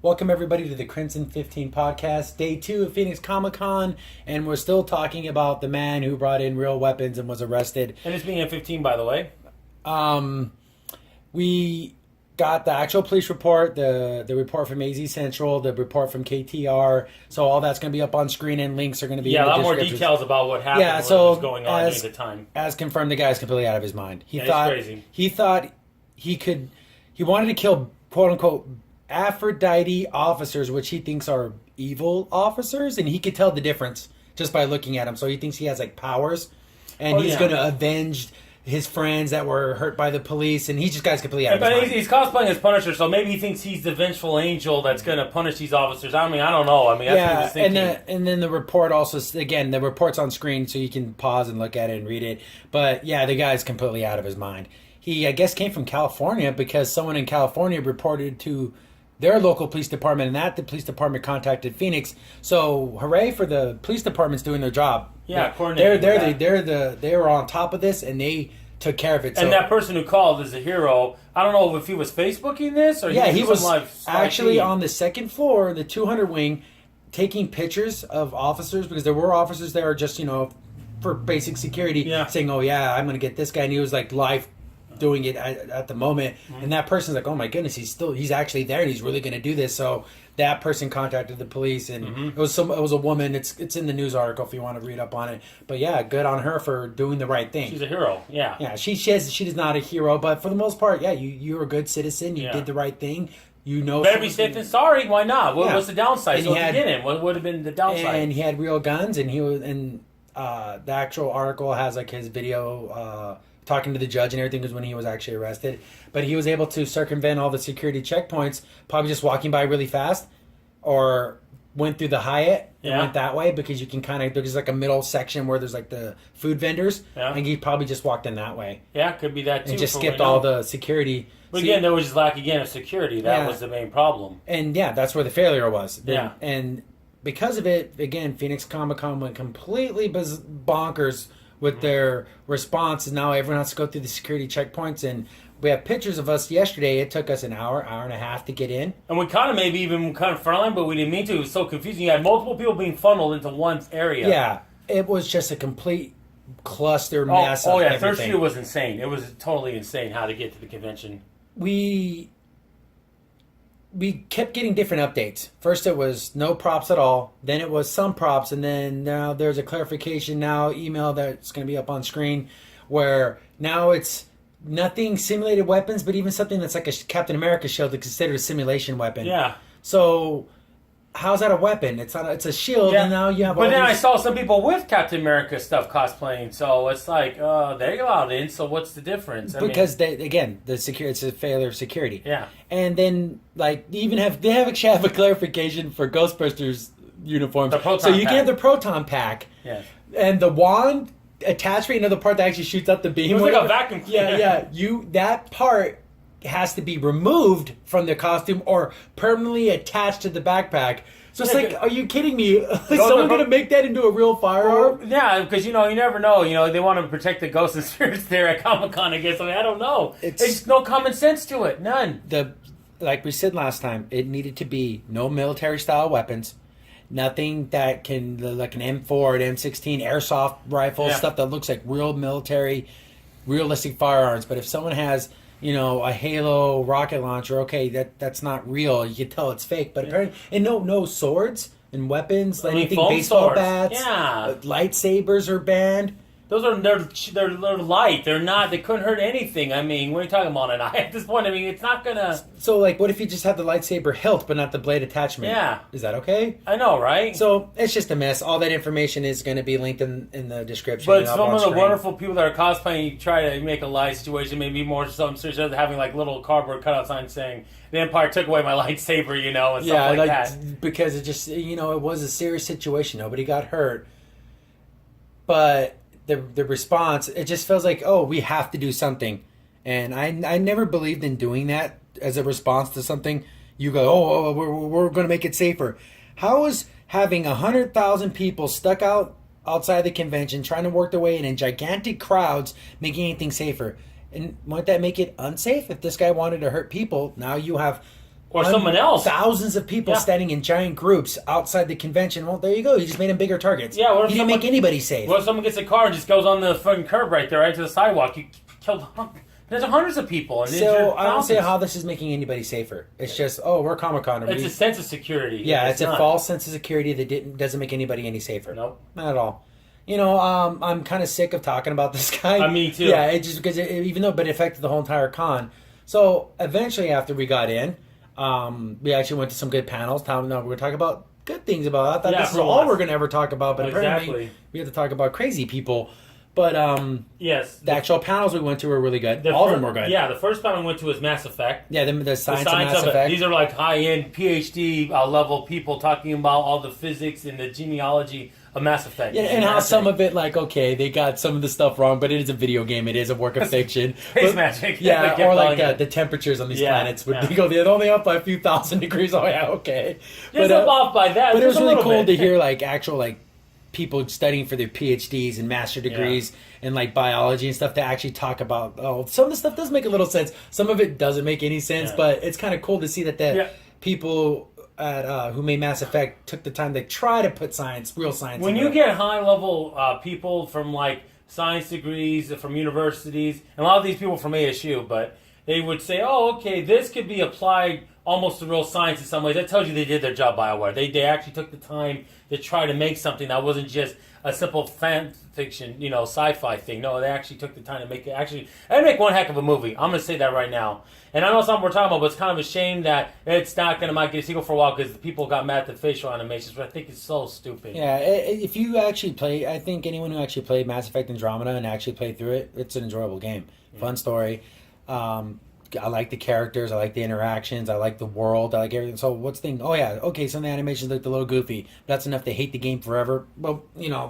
Welcome everybody to the Crimson 15 podcast, day 2 of Phoenix Comic Con, and we're still talking about the man who brought in real weapons and was arrested. And it's being a 15, by the way. We got the actual police report, the report from AZ Central, the report from KTR, so all that's going to be up on screen and links are going to be in a the lot more descriptions. details about what happened, Yeah, what so was going on during the time. As confirmed, the guy's completely out of his mind. He Yeah, thought he's crazy. he wanted to kill quote unquote Aphrodite officers, which he thinks are evil officers, and he could tell the difference just by looking at him. So he thinks he has like powers, and he's going to avenge his friends that were hurt by the police, and he just got completely out of his mind. He's cosplaying as Punisher, so maybe he thinks he's the vengeful angel that's going to punish these officers. I mean, I don't know. I mean, that's what he was thinking. And then the report also, again, the report's on screen, so you can pause and look at it and read it. But yeah, the guy's completely out of his mind. He, I guess, came from California because someone in California reported to their local police department, and that the police department contacted Phoenix. So hooray for the police department's doing their job. Yeah, they were on top of this, and they took care of it. And that person who called is a hero. I don't know if he was Facebooking this or he was live actually feed. on the second floor, the 200 wing, taking pictures of officers because there were officers there just for basic security, saying, "Oh yeah, I'm going to get this guy," and he was like live doing it at the moment, and that person's like, oh my goodness, he's actually there and he's really going to do this. So that person contacted the police, and it was a woman. It's in the news article if you want to read up on it. But yeah, good on her for doing the right thing. She's a hero. Yeah, she is not a hero, but for the most part, you're a good citizen. You did the right thing. Better be safe than sorry. Why not? What's the downside? So what would have been the downside? And he had real guns, and the actual article has like his video talking to the judge and everything was when he was actually arrested. But he was able to circumvent all the security checkpoints, probably just walking by really fast, or went through the Hyatt and went that way because you can there's like a middle section where there's like the food vendors, and he probably just walked in that way. Yeah, could be that too. And just skipped all the security. But again, there was just lack of security. That was the main problem. And that's where the failure was. Yeah. And because of it, again, Phoenix Comic Con went completely bonkers with their response, and now everyone has to go through the security checkpoints. And we have pictures of us yesterday. It took us an hour and a half to get in. And we kind of maybe even frontline, but we didn't mean to. It was so confusing. You had multiple people being funneled into one area. Yeah, it was just a complete cluster mess of everything. Third Street was insane. It was totally insane how to get to the convention. We kept getting different updates. First it was no props at all. Then it was some props. And then now there's a clarification now, email that's going to be up on screen, where now it's nothing simulated weapons, but even something that's like a Captain America shield that's considered a simulation weapon. Yeah. So how's that a weapon? It's a shield, and now you have But then I saw some people with Captain America stuff cosplaying, so it's like, they're allowed in, so what's the difference? Because it's a failure of security. Yeah. And then, like, they actually have a clarification for Ghostbusters uniforms. So you can have the proton pack. Yeah. And the wand attachment, the part that actually shoots out the beam. It was like a vacuum cleaner. Yeah. That part has to be removed from the costume or permanently attached to the backpack. So it's like, are you kidding me? Is someone going to make that into a real firearm? Yeah, because, you never know. They want to protect the ghosts and spirits there at Comic-Con, I guess. I don't know. It's no common sense to it. None. Like we said last time, it needed to be no military-style weapons. Nothing that can, like an M4, an M16, airsoft rifle, stuff that looks like real military, realistic firearms. But if someone has a Halo rocket launcher, okay, that's not real. You can tell it's fake. But apparently, and no swords and weapons, anything, baseball swords. bats, lightsabers are banned. Those they're light. They're not. They couldn't hurt anything. I mean, what are you talking about? And at this point, it's not gonna. So, like, what if you just have the lightsaber hilt but not the blade attachment? Yeah, is that okay? I know, right? So it's just a mess. All that information is going to be linked in the description. But some of the wonderful people that are cosplaying try to make a light situation maybe more some sort of having like little cardboard cutout signs saying the Empire took away my lightsaber, and stuff like that. Because it just it was a serious situation. Nobody got hurt, but the response, it just feels like, oh, we have to do something. And I never believed in doing that as a response to something. You go, we're going to make it safer. How is having 100,000 people stuck outside the convention trying to work their way in gigantic crowds making anything safer? And won't that make it unsafe? If this guy wanted to hurt people, now you have Or someone else. Thousands of people standing in giant groups outside the convention. Well, there you go. You just made them bigger targets. Yeah, what if you didn't make anybody safe. What if someone gets a car and just goes on the fucking curb right there, right to the sidewalk? You killed there's hundreds of people. And so I don't see how this is making anybody safer. It's just, we're Comic-Con. It's a sense of security. Yeah, it's a false sense of security that doesn't make anybody any safer. Nope. Not at all. I'm kind of sick of talking about this guy. Me too. Yeah, it just because but it affected the whole entire con. So eventually, after we got in, we actually went to some good panels. Now we're going to talk about good things about it. I thought this is all we're going to ever talk about, but apparently we have to talk about crazy people. But yes, the actual panels we went to were really good. All of them were good. Yeah, the first panel we went to was Mass Effect. Yeah, the science of Mass Effect. These are like high-end PhD level people talking about all the physics and the genealogy of Mass Effect. Yeah, and how some of it, they got some of the stuff wrong, but it is a video game. It is a work of fiction. Space magic. Yeah, or the temperatures on these planets would they're only up by a few thousand degrees. Oh, yeah, okay. Just up off by that. But it was really cool to hear, actual, people studying for their PhDs and master degrees and biology and stuff to actually talk about some of the stuff does make a little sense. Some of it doesn't make any sense, but it's kind of cool to see that people who made Mass Effect took the time to try to put real science. When you get high level people from science degrees from universities, and a lot of these people from ASU, but they would say, "Oh, okay, this could be applied almost to real science in some ways." That tells you they did their job, BioWare. They actually took the time to try to make something that wasn't just a simple fan fiction, sci-fi thing. No, they actually took the time to make it. They make one heck of a movie. I'm going to say that right now. And I know something we're talking about, but it's kind of a shame that it's not going to might get a sequel for a while because the people got mad at the facial animations, which I think is so stupid. Yeah, if you actually play, I think anyone who actually played Mass Effect Andromeda and actually played through it, it's an enjoyable game. Fun story. I like the characters. I like the interactions. I like the world. I like everything. So what's the thing? Oh, yeah. Okay, some of the animations looked a little goofy. That's enough to hate the game forever. Well,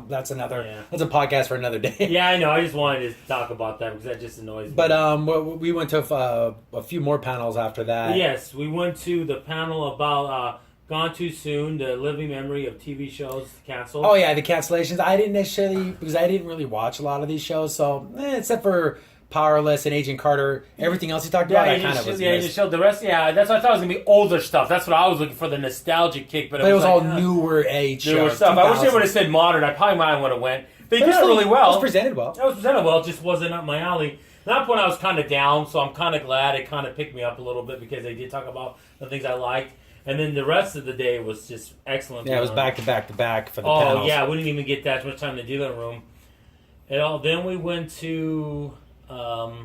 that's another... Yeah. That's a podcast for another day. Yeah, I know. I just wanted to talk about that because that just annoys me. But we went to a few more panels after that. Yes, we went to the panel about... Gone Too Soon, the living memory of TV shows canceled. Oh, yeah, the cancellations. I didn't necessarily... Because I didn't really watch a lot of these shows, so... except for... Powerless and Agent Carter, everything else he talked about, I kind of was. Yeah, he just showed the rest. Yeah, that's what I thought it was gonna be older stuff. That's what I was looking for, the nostalgic kick. But it was all newer age newer stuff. 2000. I wish they would have said modern. I probably might would have went. They did it really well. It was presented well. It was presented well. It just wasn't up my alley. At that point, I was kind of down, so I'm kind of glad it kind of picked me up a little bit because they did talk about the things I liked. And then the rest of the day was just excellent. Yeah, it was back to back to back for the panels. Oh yeah, we didn't even get that much time to do that room. Then we went to. I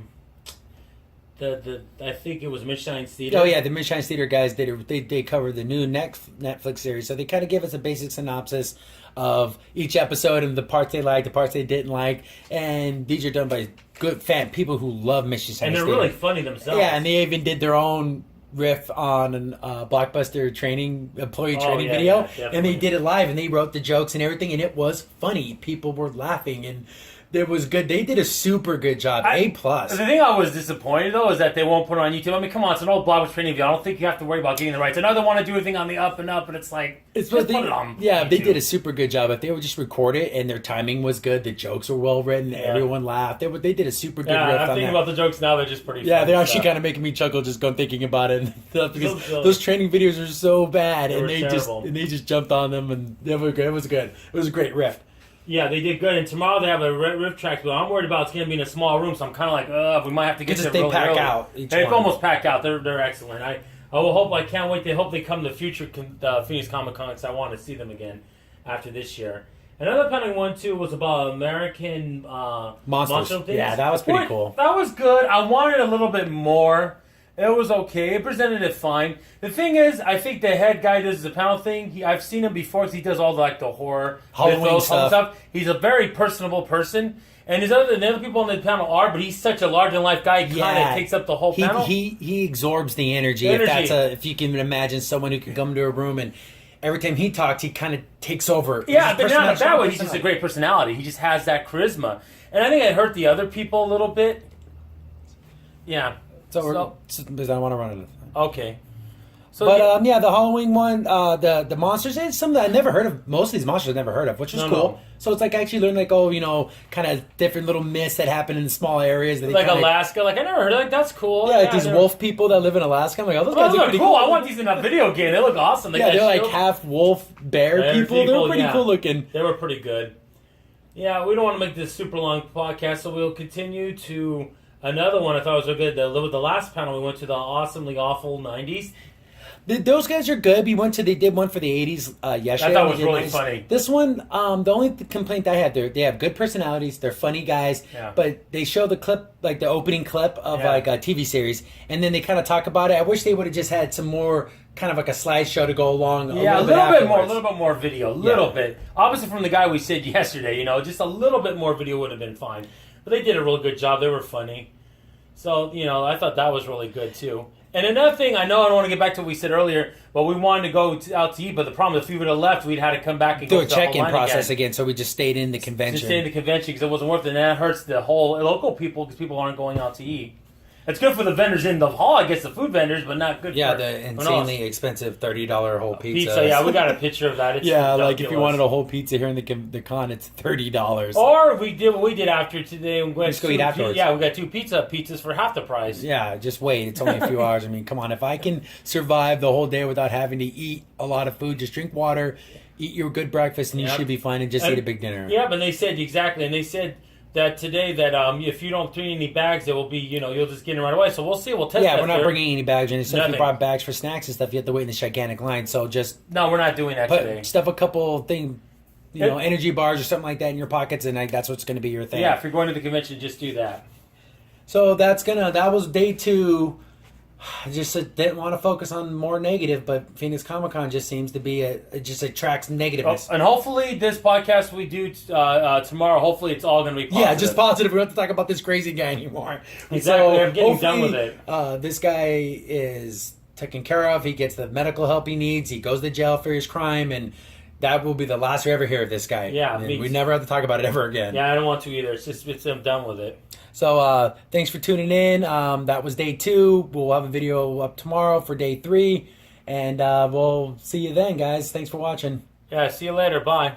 think it was Midshines Theater. Oh yeah, the Midshines Theater guys they covered the new Netflix series, so they kind of give us a basic synopsis of each episode and the parts they liked, the parts they didn't like, and these are done by good people who love Midshines Theater. And they're really funny themselves. Yeah, and they even did their own riff on a Blockbuster employee training video, and they did it live, and they wrote the jokes and everything, and it was funny. People were laughing and. It was good. They did a super good job. A+. The thing I was disappointed, though, is that they won't put it on YouTube. I mean, come on, it's an old Blockbuster training video. I don't think you have to worry about getting the rights. I know they want to do everything on the up and up, and it's like, just put it on YouTube. They did a super good job. If they would just record it, and their timing was good, the jokes were well written, everyone laughed. They did a super good riff on that. I'm thinking about the jokes now. They're just pretty funny. Yeah, they're actually kind of making me chuckle just thinking about it. Because those training videos are so bad, and they just jumped on them, and it was good. It was a great riff. Yeah, they did good. And tomorrow they have a riff track, but I'm worried about it's going to be in a small room, so I'm kind of like, we might have to get there really early. They pack out. They've almost packed out. They're excellent. I will hope. I can't wait. They hope they come to future Phoenix Comic Con because I want to see them again after this year. Another panel we went to was about American monster things. Yeah, that was pretty cool. That was good. I wanted a little bit more. It was okay. It presented it fine. The thing is, I think the head guy does the panel thing. I've seen him before. He does all the whore Halloween stuff. He's a very personal person. And the other people on the panel are, but he's such a larger-than-life guy. He kind of takes up the whole panel. He absorbs the energy. If you can imagine someone who can come to a room and every time he talks, he kind of takes over. Yeah, but not in a bad way. He's just a great personality. He just has that charisma. And I think it hurt the other people a little bit. Yeah. Because I want to run it. Okay. So But yeah, the Halloween one, the monsters, it's something that I never heard of. Most of these monsters I've never heard of, which is cool. No. So it's like actually learning, like, kind of different little myths that happen in small areas. That like kinda, Alaska, like I never heard of, like that's cool. Yeah, like these wolf people that live in Alaska. I'm like, oh, those guys look pretty cool. I want these in a video game. They look awesome. They're like half wolf bear people. They're pretty cool looking. They were pretty good. Yeah, we don't want to make this super long podcast, so we'll continue to another one I thought was so good. With the last panel, we went to the awesomely awful 90s. Those guys are good. They did one for the 80s yesterday. I thought it was really funny. This one, the only complaint I had, they have good personalities. They're funny guys, but they show the clip, like the opening clip of like a TV series, and then they kind of talk about it. I wish they would have just had some more kind of like a slideshow to go along. A little bit more video, a little bit. Obviously, from the guy we said yesterday, just a little bit more video would have been fine. But they did a real good job. They were funny. So, I thought that was really good too. And another thing, I know I don't want to get back to what we said earlier, but we wanted to go out to eat, but the problem, if we would have left, we'd had to come back and do go a check-in process again, so we just stayed in the convention. Just stayed in the convention because it wasn't worth it, and that hurts the whole local people because people aren't going out to eat. It's good for the vendors in the hall, I guess, the food vendors, but not good for... Yeah, the insanely expensive $30 whole pizza. Yeah, we got a picture of that. It's like if you wanted a whole pizza here in the con, it's $30. Or we did what we did after today. Let's go eat afterwards. Yeah, we got 2 pizzas for half the price. Yeah, just wait. It's only a few hours. I mean, come on. If I can survive the whole day without having to eat a lot of food, just drink water, eat your good breakfast, and you should be fine, and just eat a big dinner. Yeah, but they said, exactly, and they said... that today that if you don't bring any bags, it will be, you'll just get in right away. So we'll see. We'll test that. Yeah, we're not bringing any bags. And if you brought bags for snacks and stuff, you have to wait in this gigantic line. So just... No, we're not doing that today. Stuff a couple energy bars or something like that in your pockets, and that's what's going to be your thing. Yeah, if you're going to the convention, just do that. So that was day 2. I just didn't want to focus on more negative, but Phoenix Comic Con just seems to be it just attracts negativeness. And hopefully this podcast we do tomorrow, hopefully it's all going to be positive. Yeah, just positive. We don't have to talk about this crazy guy anymore. Exactly. So I'm getting done with it. This guy is taken care of. He gets the medical help he needs. He goes to jail for his crime, and that will be the last we ever hear of this guy. Yeah. We never have to talk about it ever again. Yeah, I don't want to either. I'm done with it. So thanks for tuning in. That was day 2. We'll have a video up tomorrow for day 3. And we'll see you then, guys. Thanks for watching. Yeah, see you later. Bye.